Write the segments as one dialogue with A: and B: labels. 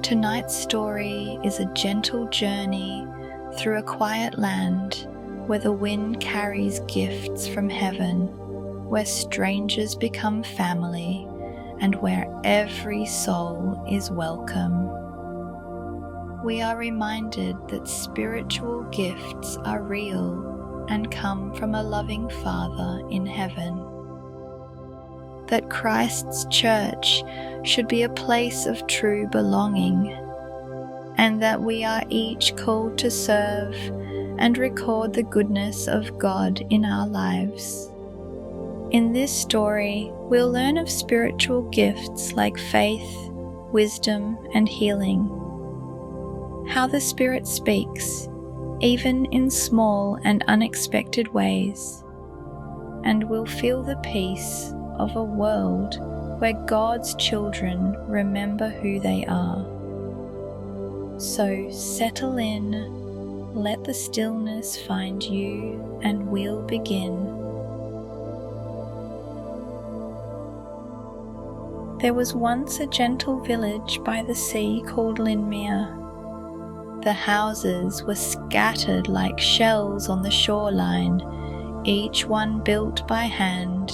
A: Tonight's story is a gentle journey through a quiet land where the wind carries gifts from heaven, where strangers become family, and where every soul is welcome. We are reminded that spiritual gifts are real and come from a loving Father in heaven. That Christ's church should be a place of true belonging, and that we are each called to serve and record the goodness of God in our lives. In this story, we'll learn of spiritual gifts like faith, wisdom, and healing, how the Spirit speaks, even in small and unexpected ways, and we'll feel the peace of a world where God's children remember who they are. So settle in, let the stillness find you, and we'll begin. There was once a gentle village by the sea called Linmere. The houses were scattered like shells on the shoreline, each one built by hand.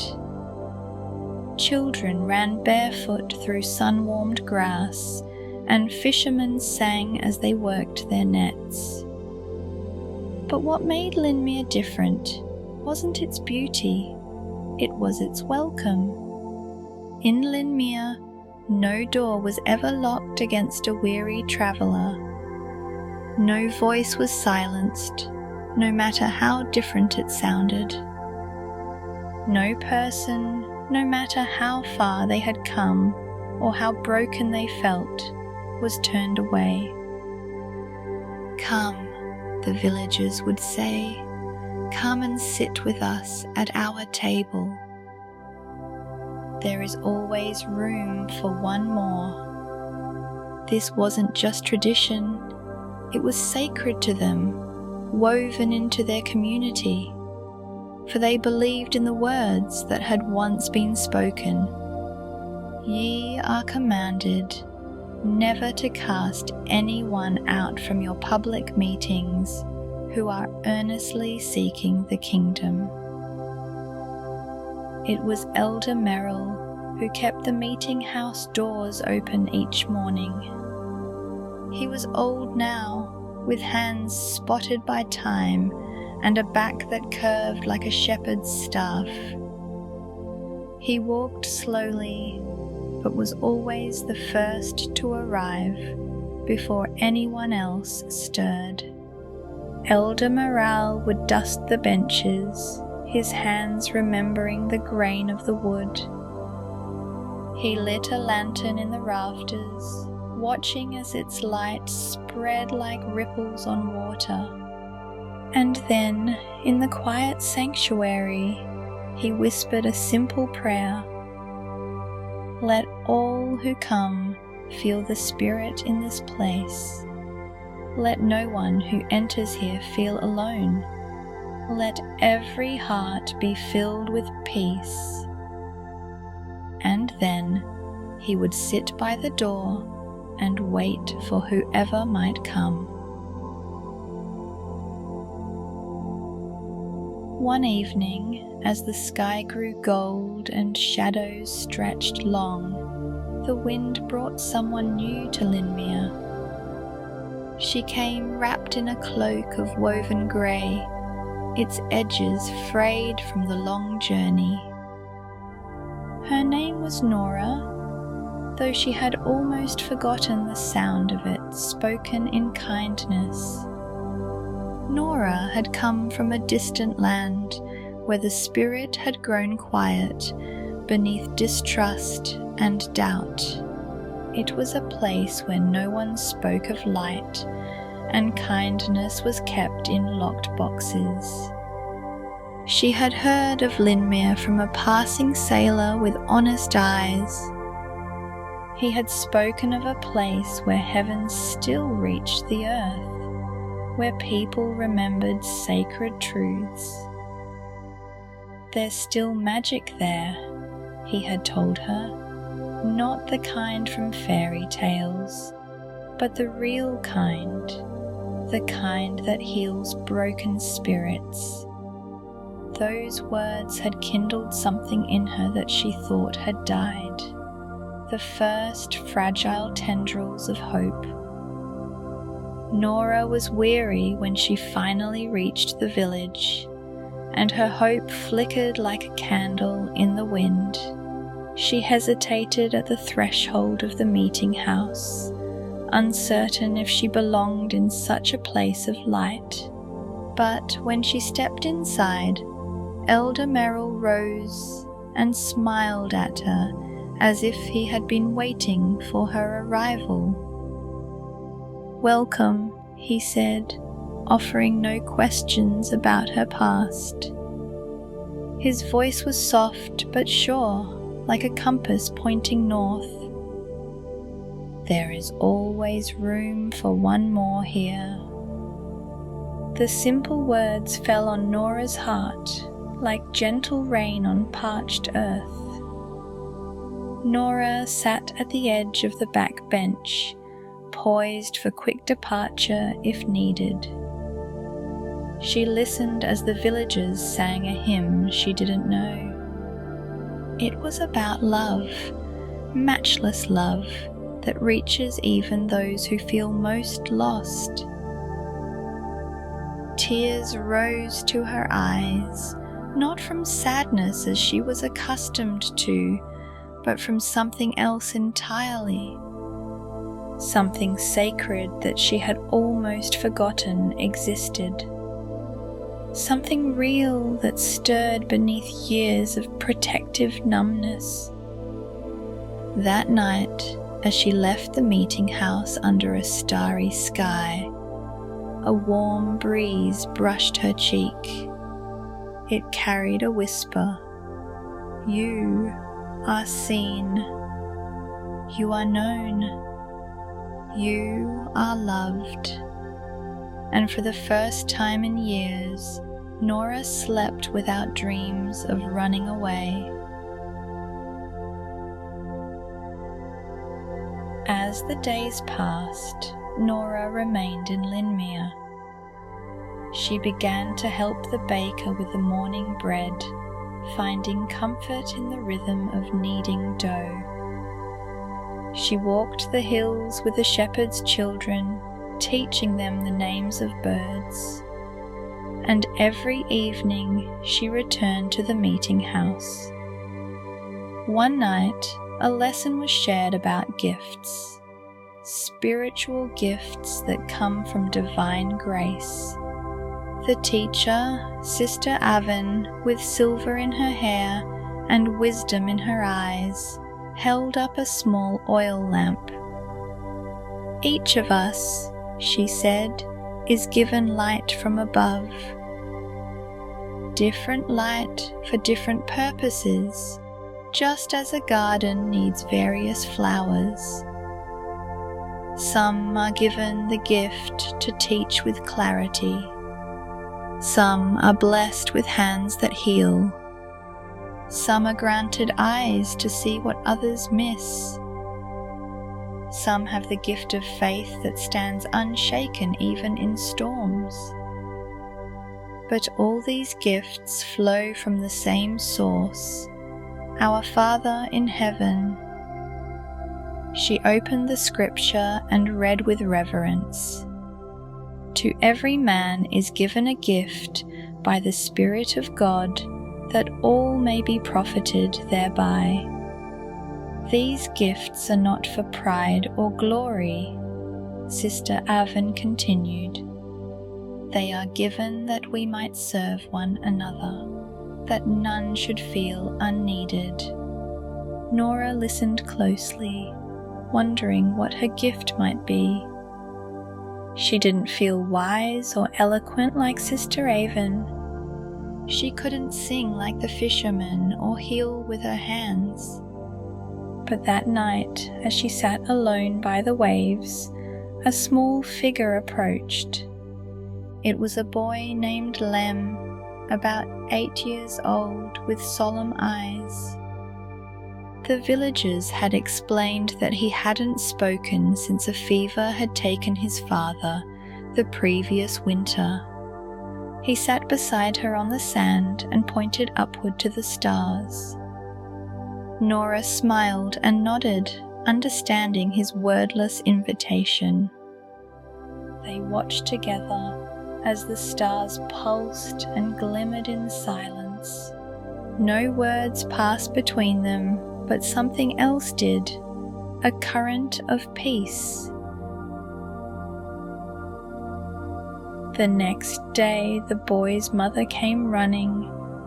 A: Children ran barefoot through sun-warmed grass, and fishermen sang as they worked their nets. But what made Linmere different wasn't its beauty, it was its welcome. In Linmere, no door was ever locked against a weary traveller. No voice was silenced, no matter how different it sounded. No person, no matter how far they had come or how broken they felt, was turned away. "Come," the villagers would say, "come and sit with us at our table. There is always room for one more." This wasn't just tradition, it was sacred to them, woven into their community, for they believed in the words that had once been spoken. "Ye are commanded never to cast anyone out from your public meetings who are earnestly seeking the kingdom." It was Elder Merrill who kept the meeting house doors open each morning. He was old now, with hands spotted by time and a back that curved like a shepherd's staff. He walked slowly, but was always the first to arrive before anyone else stirred. Elder Morale would dust the benches, his hands remembering the grain of the wood. He lit a lantern in the rafters, watching as its light spread like ripples on water. And then, in the quiet sanctuary, he whispered a simple prayer. "Let all who come feel the Spirit in this place. Let no one who enters here feel alone. Let every heart be filled with peace." And then he would sit by the door and wait for whoever might come. One evening, as the sky grew gold and shadows stretched long, the wind brought someone new to Linmere. She came wrapped in a cloak of woven grey, its edges frayed from the long journey. Her name was Nora, though she had almost forgotten the sound of it spoken in kindness. Nora had come from a distant land where the Spirit had grown quiet beneath distrust and doubt. It was a place where no one spoke of light, and kindness was kept in locked boxes. She had heard of Linmere from a passing sailor with honest eyes. He had spoken of a place where heaven still reached the earth, where people remembered sacred truths. "There's still magic there," he had told her, "not the kind from fairy tales, but the real kind, the kind that heals broken spirits. Those words had kindled something in her that she thought had died, the first fragile tendrils of hope. Nora was weary when she finally reached the village, and her hope flickered like a candle in the wind. She hesitated at the threshold of the meeting house, uncertain if she belonged in such a place of light. But when she stepped inside, Elder Merrill rose and smiled at her as if he had been waiting for her arrival. "Welcome," he said, offering no questions about her past. His voice was soft but sure, like a compass pointing north. "There is always room for one more here." The simple words fell on Nora's heart like gentle rain on parched earth. Nora sat at the edge of the back bench, poised for quick departure if needed. She listened as the villagers sang a hymn she didn't know. It was about love, matchless love, that reaches even those who feel most lost. Tears rose to her eyes, not from sadness as she was accustomed to, but from something else entirely. Something sacred that she had almost forgotten existed. Something real that stirred beneath years of protective numbness. That night, as she left the meeting house under a starry sky, a warm breeze brushed her cheek. It carried a whisper. "You are seen. You are known. You are loved." And for the first time in years, Nora slept without dreams of running away. As the days passed, Nora remained in Linmere. She began to help the baker with the morning bread, finding comfort in the rhythm of kneading dough. She walked the hills with the shepherd's children, teaching them the names of birds. And every evening she returned to the meeting house. One night, a lesson was shared about gifts, spiritual gifts that come from divine grace. The teacher, Sister Avon, with silver in her hair and wisdom in her eyes, held up a small oil lamp. "Each of us," she said, "is given light from above. Different light for different purposes, just as a garden needs various flowers. Some are given the gift to teach with clarity. Some are blessed with hands that heal. Some are granted eyes to see what others miss. Some have the gift of faith that stands unshaken even in storms. But all these gifts flow from the same source, our Father in heaven." She opened the scripture and read with reverence. "To every man is given a gift by the Spirit of God, that all may be profited thereby. These gifts are not for pride or glory," Sister Avon continued. "They are given that we might serve one another, that none should feel unneeded." Nora listened closely, wondering what her gift might be. She didn't feel wise or eloquent like Sister Avon. She couldn't sing like the fishermen or heal with her hands. But that night, as she sat alone by the waves, a small figure approached. It was a boy named Lem, about 8 years old, with solemn eyes. The villagers had explained that he hadn't spoken since a fever had taken his father the previous winter. He sat beside her on the sand and pointed upward to the stars. Nora smiled and nodded, understanding his wordless invitation. They watched together as the stars pulsed and glimmered in silence. No words passed between them, but something else did, a current of peace. The next day, the boy's mother came running,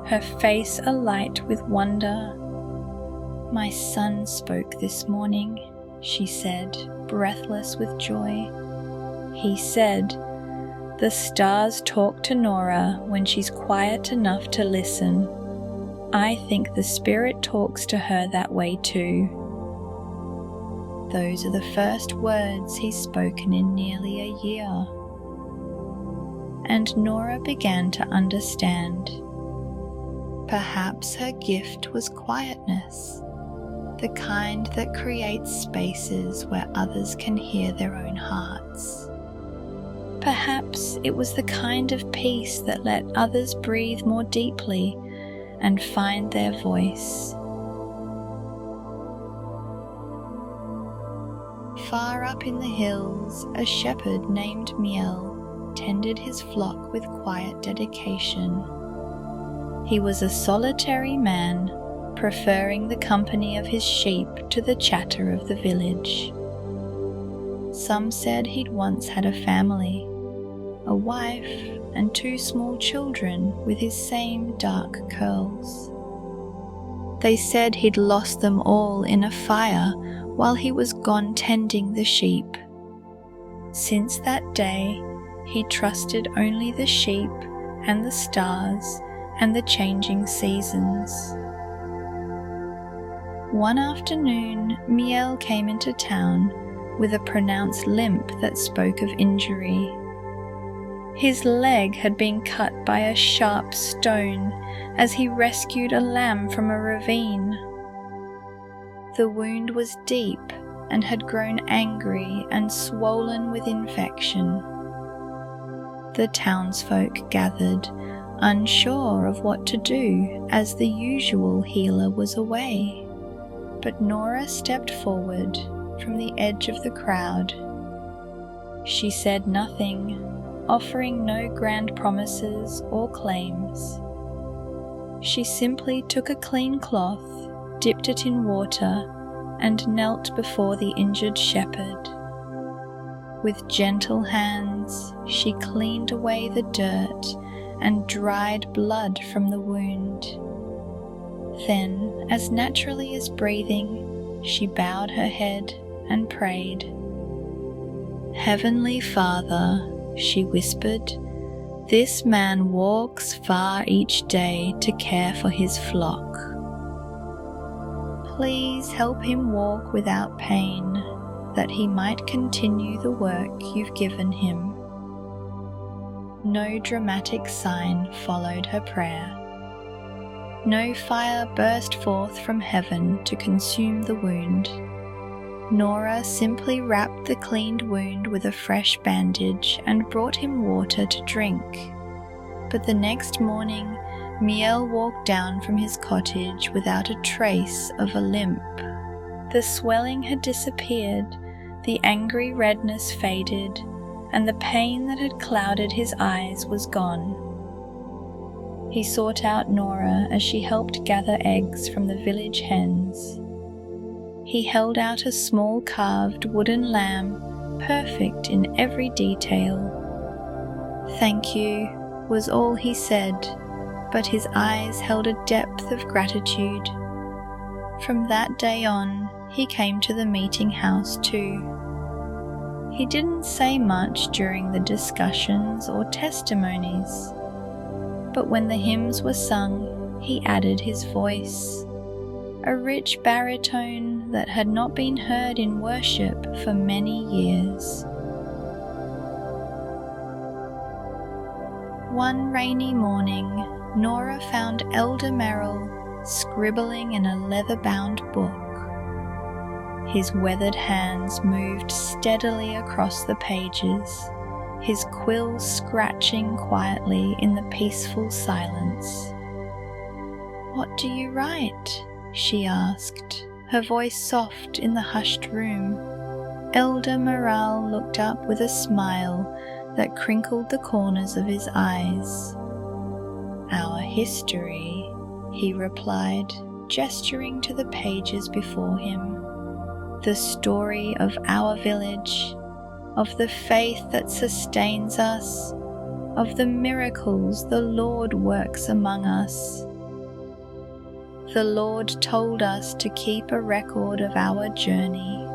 A: her face alight with wonder. "My son spoke this morning," she said, breathless with joy. He said, "The stars talk to Nora when she's quiet enough to listen. I think the Spirit talks to her that way too." Those are the first words he's spoken in nearly a year. And Nora began to understand. Perhaps her gift was quietness, the kind that creates spaces where others can hear their own hearts. Perhaps it was the kind of peace that let others breathe more deeply and find their voice. Far up in the hills, a shepherd named Miel tended his flock with quiet dedication. He was a solitary man, preferring the company of his sheep to the chatter of the village. Some said he'd once had a family, a wife and 2 small children with his same dark curls. They said he'd lost them all in a fire while he was gone tending the sheep. Since that day, he trusted only the sheep and the stars and the changing seasons. One afternoon, Miel came into town with a pronounced limp that spoke of injury. His leg had been cut by a sharp stone as he rescued a lamb from a ravine. The wound was deep and had grown angry and swollen with infection. The townsfolk gathered, unsure of what to do as the usual healer was away. But Nora stepped forward from the edge of the crowd. She said nothing, offering no grand promises or claims. She simply took a clean cloth, dipped it in water, and knelt before the injured shepherd. With gentle hands, she cleaned away the dirt and dried blood from the wound. Then, as naturally as breathing, she bowed her head and prayed. "Heavenly Father," she whispered, "this man walks far each day to care for his flock. Please help him walk without pain, that he might continue the work you've given him." No dramatic sign followed her prayer. No fire burst forth from heaven to consume the wound. Nora simply wrapped the cleaned wound with a fresh bandage and brought him water to drink. But the next morning, Miel walked down from his cottage without a trace of a limp. The swelling had disappeared, the angry redness faded, and the pain that had clouded his eyes was gone. He sought out Nora as she helped gather eggs from the village hens. He held out a small carved wooden lamb, perfect in every detail. "Thank you," was all he said, but his eyes held a depth of gratitude. From that day on, he came to the meeting house too. He didn't say much during the discussions or testimonies, but when the hymns were sung, he added his voice, a rich baritone that had not been heard in worship for many years. One rainy morning, Nora found Elder Merrill scribbling in a leather-bound book. His weathered hands moved steadily across the pages, his quill scratching quietly in the peaceful silence. "What do you write?" she asked, her voice soft in the hushed room. Elder Morale looked up with a smile that crinkled the corners of his eyes. "Our history," he replied, gesturing to the pages before him. "The story of our village, of the faith that sustains us, of the miracles the Lord works among us. The Lord told us to keep a record of our journey.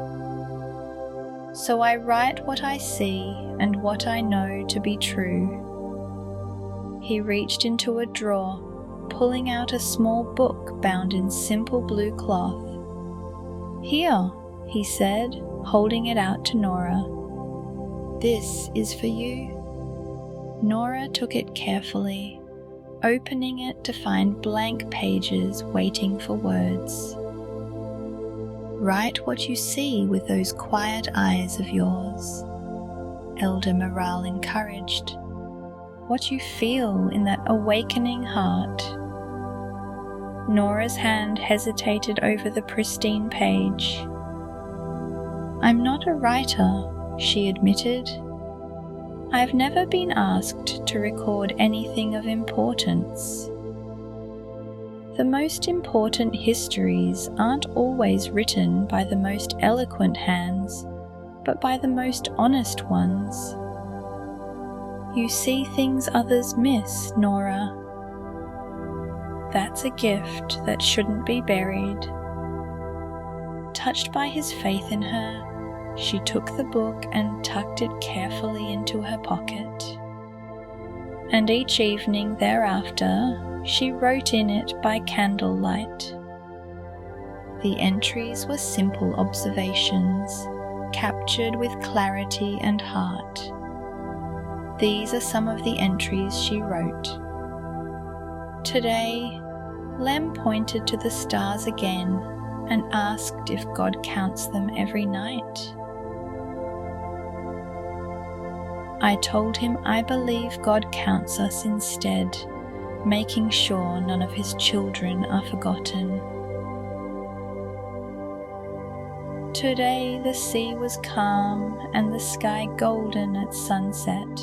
A: So I write what I see and what I know to be true." He reached into a drawer, pulling out a small book bound in simple blue cloth. "Here," he said, holding it out to Nora. "This is for you." Nora took it carefully, opening it to find blank pages waiting for words. "Write what you see with those quiet eyes of yours," Elder Morale encouraged. "What you feel in that awakening heart." Nora's hand hesitated over the pristine page. "I'm not a writer," she admitted. "I've never been asked to record anything of importance. The most important histories aren't always written by the most eloquent hands, but by the most honest ones. You see things others miss, Nora. That's a gift that shouldn't be buried." Touched by his faith in her, she took the book and tucked it carefully into her pocket. And each evening thereafter, she wrote in it by candlelight. The entries were simple observations, captured with clarity and heart. These are some of the entries she wrote. "Today, Lem pointed to the stars again and asked if God counts them every night. I told him I believe God counts us instead, making sure none of his children are forgotten. Today the sea was calm and the sky golden at sunset.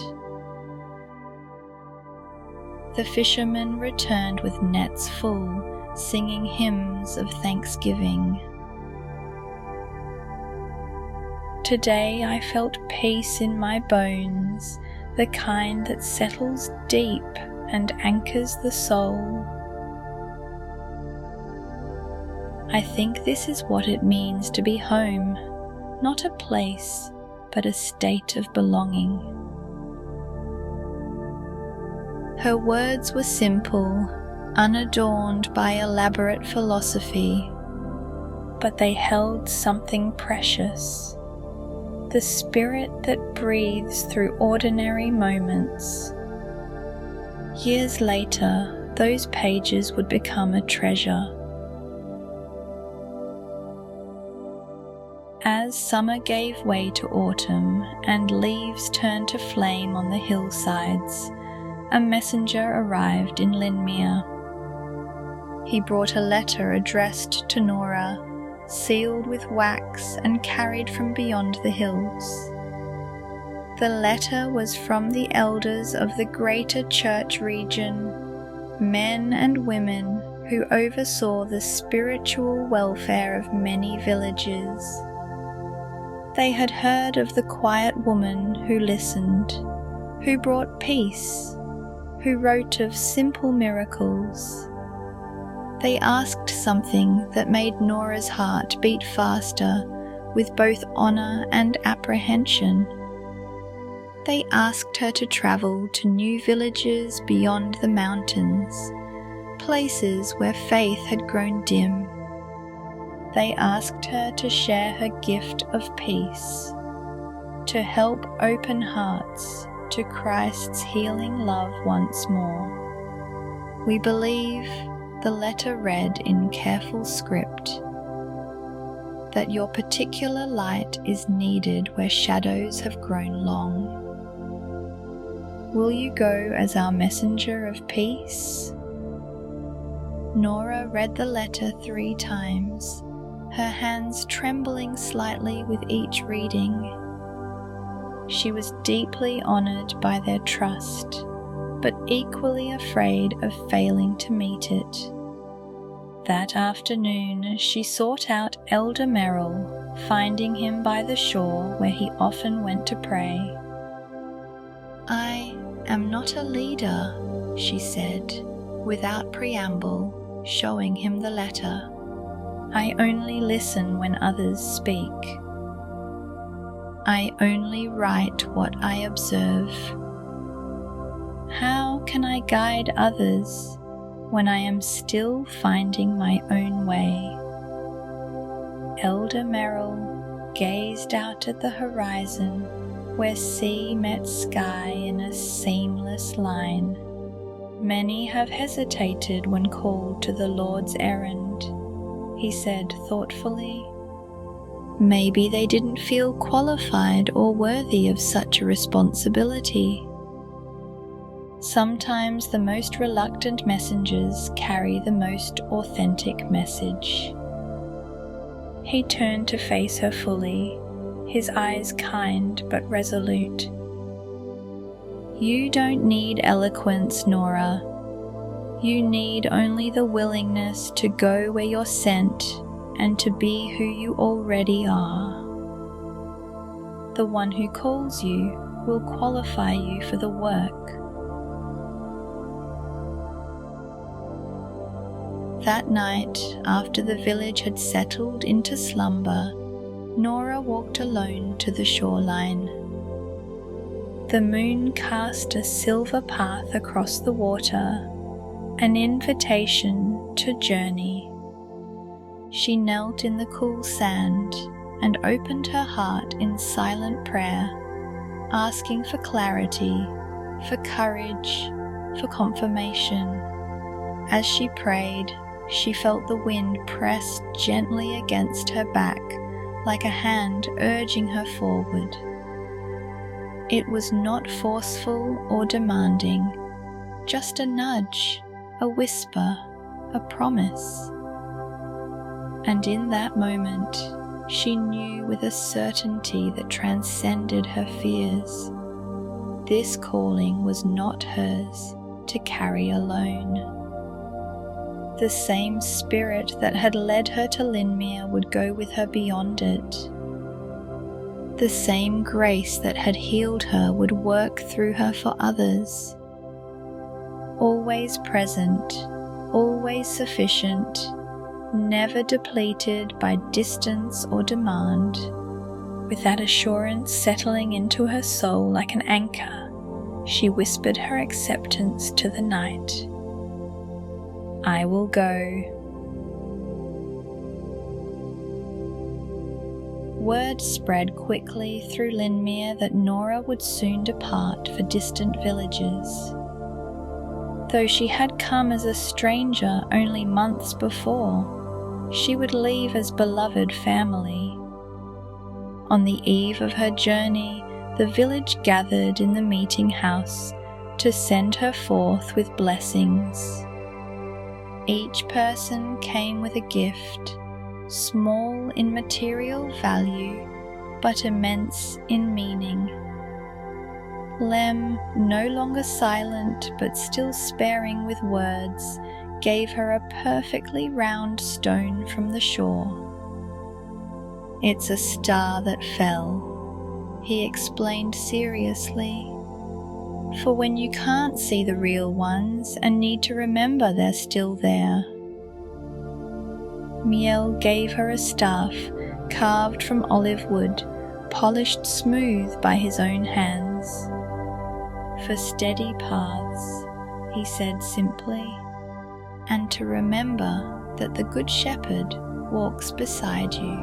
A: The fishermen returned with nets full, singing hymns of thanksgiving. Today I felt peace in my bones, the kind that settles deep and anchors the soul. I think this is what it means to be home, not a place, but a state of belonging." Her words were simple, unadorned by elaborate philosophy, but they held something precious, the spirit that breathes through ordinary moments. Years later, those pages would become a treasure. As summer gave way to autumn and leaves turned to flame on the hillsides, a messenger arrived in Linmere. He brought a letter addressed to Nora, sealed with wax and carried from beyond the hills. The letter was from the elders of the greater church region, men and women who oversaw the spiritual welfare of many villages. They had heard of the quiet woman who listened, who brought peace, who wrote of simple miracles. They asked something that made Nora's heart beat faster with both honor and apprehension. They asked her to travel to new villages beyond the mountains, places where faith had grown dim. They asked her to share her gift of peace, to help open hearts to Christ's healing love once more. We believe the letter read in careful script, that your particular light is needed where shadows have grown long. Will you go as our messenger of peace?" Nora read the letter 3 times, her hands trembling slightly with each reading. She was deeply honored by their trust, but equally afraid of failing to meet it. That afternoon she sought out Elder Merrill, finding him by the shore where he often went to pray. "I am not a leader," she said, without preamble, showing him the letter. "I only listen when others speak. I only write what I observe. How can I guide others when I am still finding my own way?" Elder Merrill gazed out at the horizon where sea met sky in a seamless line. "Many have hesitated when called to the Lord's errand," he said thoughtfully. "Maybe they didn't feel qualified or worthy of such a responsibility. Sometimes the most reluctant messengers carry the most authentic message." He turned to face her fully, his eyes kind but resolute. "You don't need eloquence, Nora. You need only the willingness to go where you're sent and to be who you already are. The one who calls you will qualify you for the work." That night, after the village had settled into slumber, Nora walked alone to the shoreline. The moon cast a silver path across the water, an invitation to journey. She knelt in the cool sand and opened her heart in silent prayer, asking for clarity, for courage, for confirmation. As she prayed, she felt the wind press gently against her back, like a hand urging her forward. It was not forceful or demanding, just a nudge, a whisper, a promise. And in that moment, she knew with a certainty that transcended her fears. This calling was not hers to carry alone. The same spirit that had led her to Linmere would go with her beyond it. The same grace that had healed her would work through her for others. Always present, always sufficient, never depleted by distance or demand. With that assurance settling into her soul like an anchor, she whispered her acceptance to the night. "I will go." Word spread quickly through Linmere that Nora would soon depart for distant villages. Though she had come as a stranger only months before, she would leave as beloved family. On the eve of her journey, the village gathered in the meeting house to send her forth with blessings. Each person came with a gift, small in material value, but immense in meaning. Lem, no longer silent but still sparing with words, gave her a perfectly round stone from the shore. "It's a star that fell," he explained seriously. "For when you can't see the real ones and need to remember they're still there." Miel gave her a staff carved from olive wood, polished smooth by his own hands. "For steady paths," he said simply, "and to remember that the Good Shepherd walks beside you."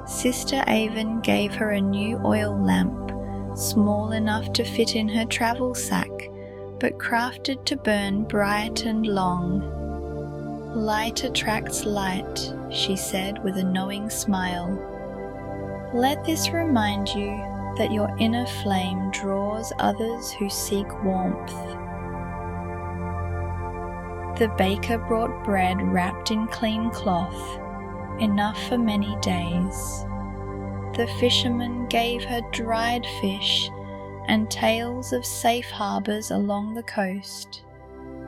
A: Sister Avon gave her a new oil lamp, small enough to fit in her travel sack, but crafted to burn bright and long. Light attracts light, she said with a knowing smile. Let this remind you that your inner flame draws others who seek warmth. The baker brought bread wrapped in clean cloth, enough for many days. The fisherman gave her dried fish and tales of safe harbours along the coast.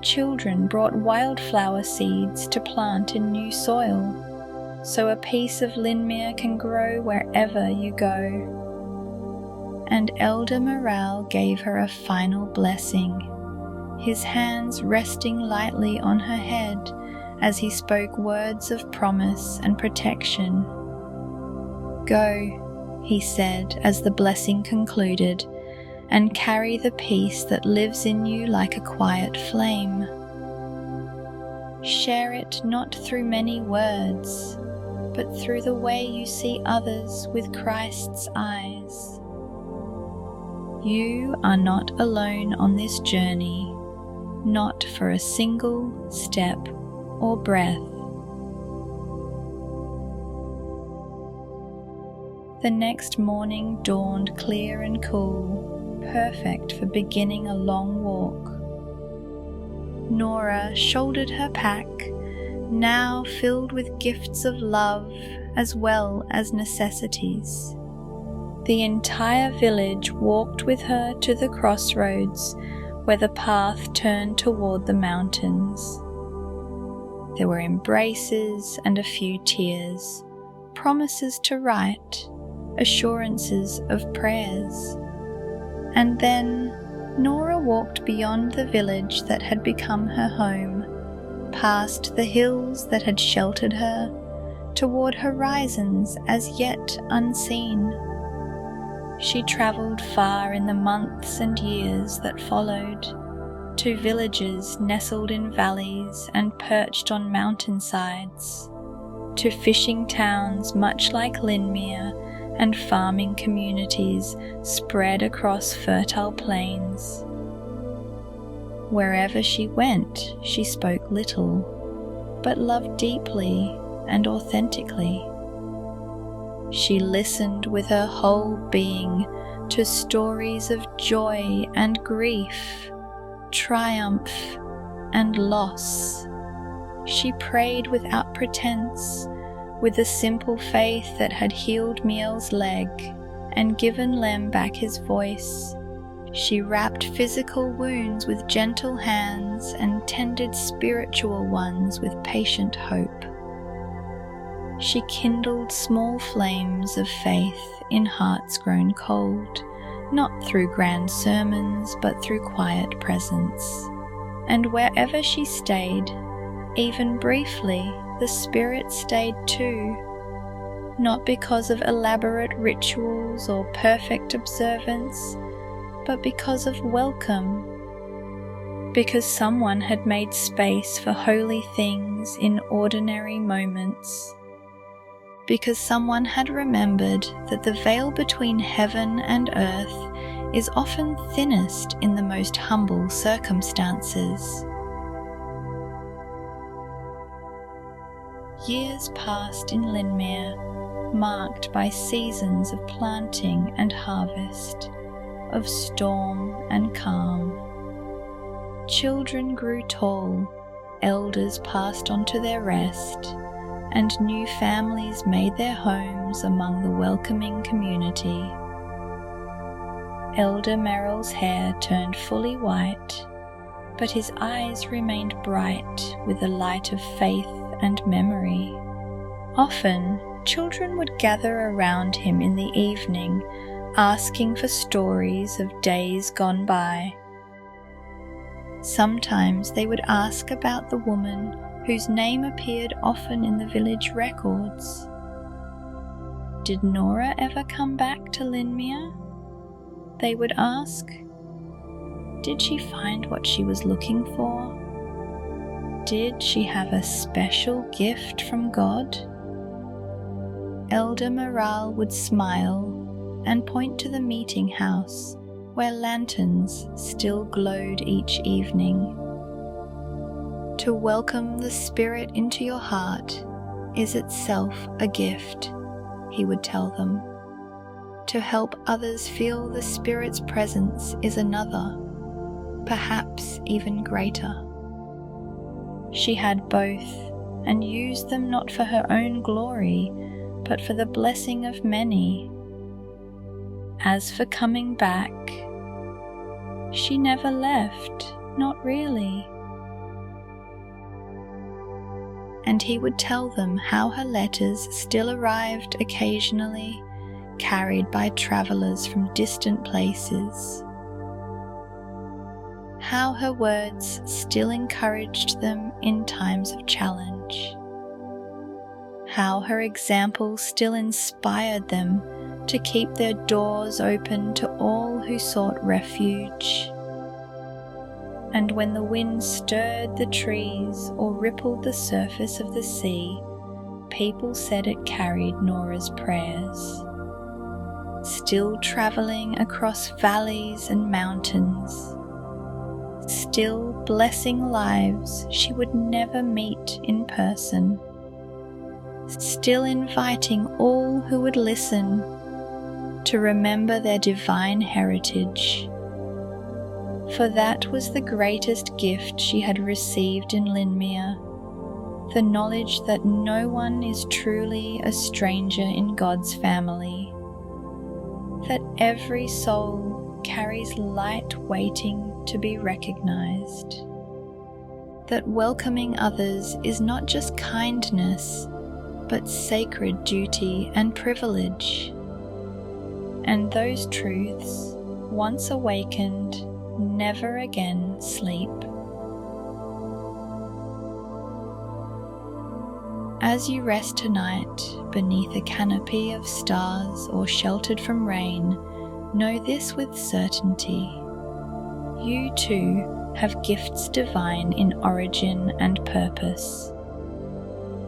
A: Children brought wildflower seeds to plant in new soil, so a piece of Linmere can grow wherever you go. And Elder Morale gave her a final blessing, his hands resting lightly on her head as he spoke words of promise and protection. Go, he said as the blessing concluded, and carry the peace that lives in you like a quiet flame. Share it not through many words, but through the way you see others with Christ's eyes. You are not alone on this journey, not for a single step or breath. The next morning dawned clear and cool, perfect for beginning a long walk. Nora shouldered her pack, now filled with gifts of love as well as necessities. The entire village walked with her to the crossroads where the path turned toward the mountains. There were embraces and a few tears, promises to write, assurances of prayers. And then Nora walked beyond the village that had become her home, past the hills that had sheltered her, toward horizons as yet unseen. She travelled far in the months and years that followed, to villages nestled in valleys and perched on mountainsides, to fishing towns much like Linmere and farming communities spread across fertile plains. Wherever she went, she spoke little, but loved deeply and authentically. She listened with her whole being to stories of joy and grief, triumph and loss. She prayed without pretense, with the simple faith that had healed Miel's leg and given Lem back his voice. She wrapped physical wounds with gentle hands and tended spiritual ones with patient hope. She kindled small flames of faith in hearts grown cold, not through grand sermons but through quiet presence. And wherever she stayed, even briefly, the Spirit stayed too, not because of elaborate rituals or perfect observance, but because of welcome, because someone had made space for holy things in ordinary moments, because someone had remembered that the veil between heaven and earth is often thinnest in the most humble circumstances. Years passed in Linmere, marked by seasons of planting and harvest, of storm and calm. Children grew tall, elders passed on to their rest, and new families made their homes among the welcoming community. Elder Merrill's hair turned fully white, but his eyes remained bright with the light of faith and memory. Often, children would gather around him in the evening, asking for stories of days gone by. Sometimes they would ask about the woman whose name appeared often in the village records. Did Nora ever come back to Linmere? They would ask. Did she find what she was looking for? Did she have a special gift from God? Elder Morale would smile and point to the meeting house where lanterns still glowed each evening. To welcome the Spirit into your heart, is itself a gift, he would tell them. To help others feel the Spirit's presence is another, perhaps even greater. She had both, and used them not for her own glory, but for the blessing of many. As for coming back, she never left, not really. And he would tell them how her letters still arrived occasionally, carried by travellers from distant places. How her words still encouraged them in times of challenge. How her example still inspired them to keep their doors open to all who sought refuge. And when the wind stirred the trees or rippled the surface of the sea, people said it carried Nora's prayers. Still travelling across valleys and mountains, still blessing lives she would never meet in person, still inviting all who would listen to remember their divine heritage. For that was the greatest gift she had received in Linmere, the knowledge that no one is truly a stranger in God's family, that every soul carries light waiting to be recognized, that welcoming others is not just kindness, but sacred duty and privilege. And those truths, once awakened, never again sleep. As you rest tonight beneath a canopy of stars or sheltered from rain, know this with certainty. You too have gifts divine in origin and purpose.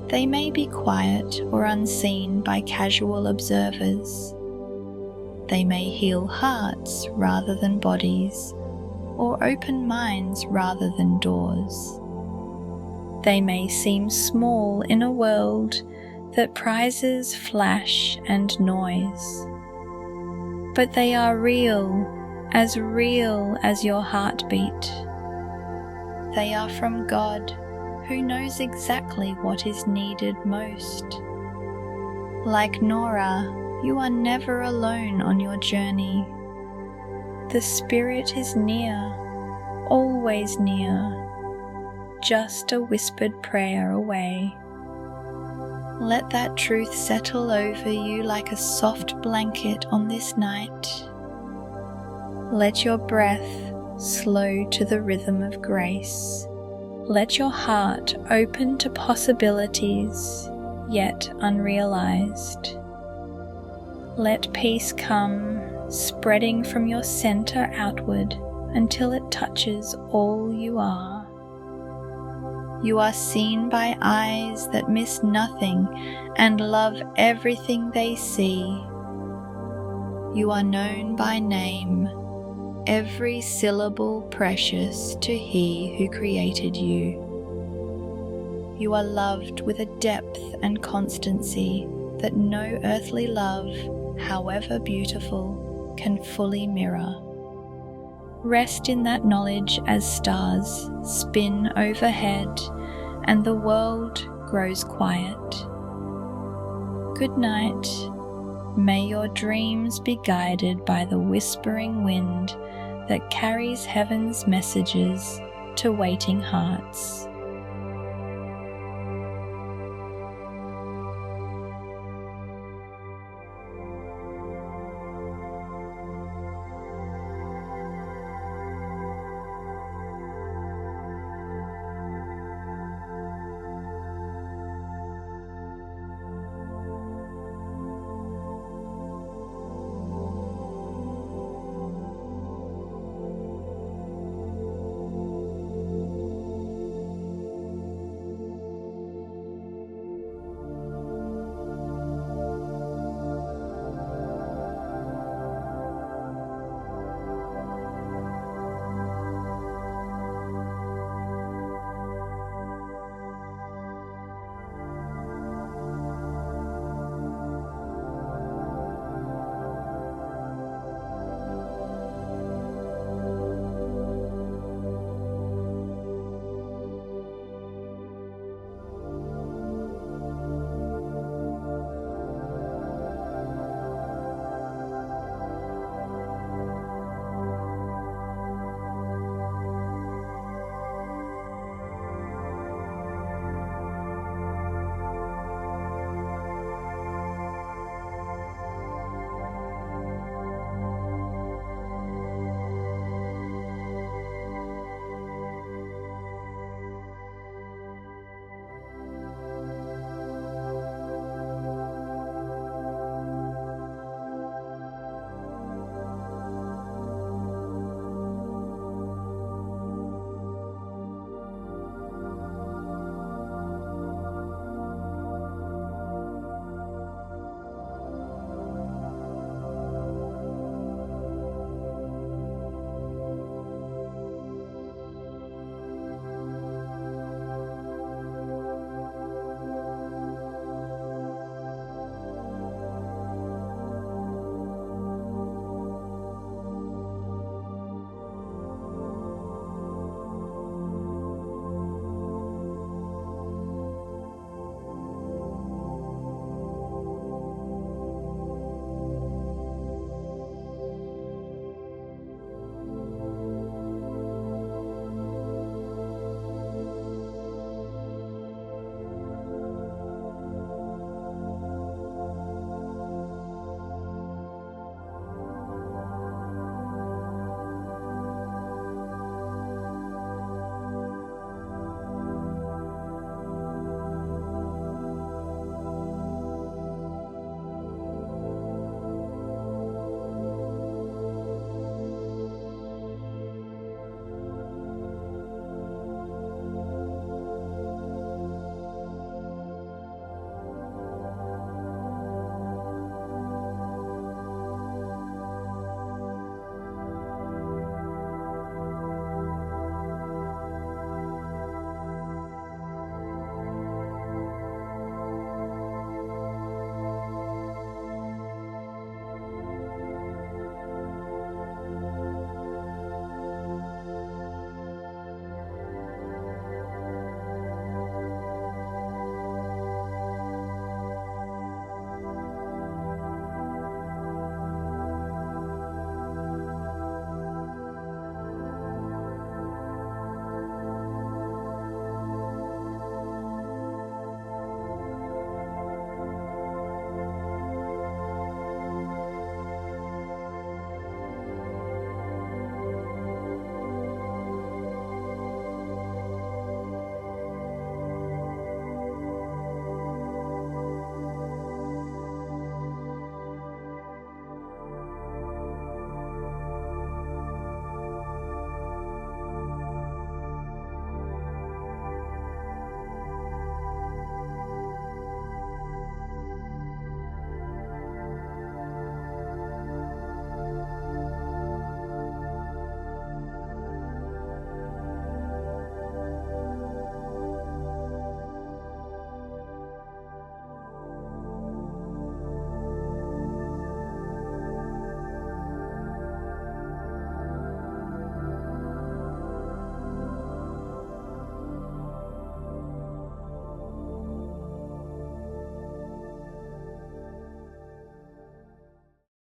A: They may be quiet or unseen by casual observers. They may heal hearts rather than bodies, or open minds rather than doors. They may seem small in a world that prizes flash and noise, but they are real as your heartbeat. They are from God, who knows exactly what is needed most. Like Nora, you are never alone on your journey. The Spirit is near, always near, just a whispered prayer away. Let that truth settle over you like a soft blanket on this night. Let your breath slow to the rhythm of grace. Let your heart open to possibilities yet unrealized. Let peace come, spreading from your center outward until it touches all you are. You are seen by eyes that miss nothing and love everything they see. You are known by name, every syllable precious to He who created you. You are loved with a depth and constancy that no earthly love, however beautiful, can fully mirror. Rest in that knowledge as stars spin overhead and the world grows quiet. Good night. May your dreams be guided by the whispering wind that carries heaven's messages to waiting hearts.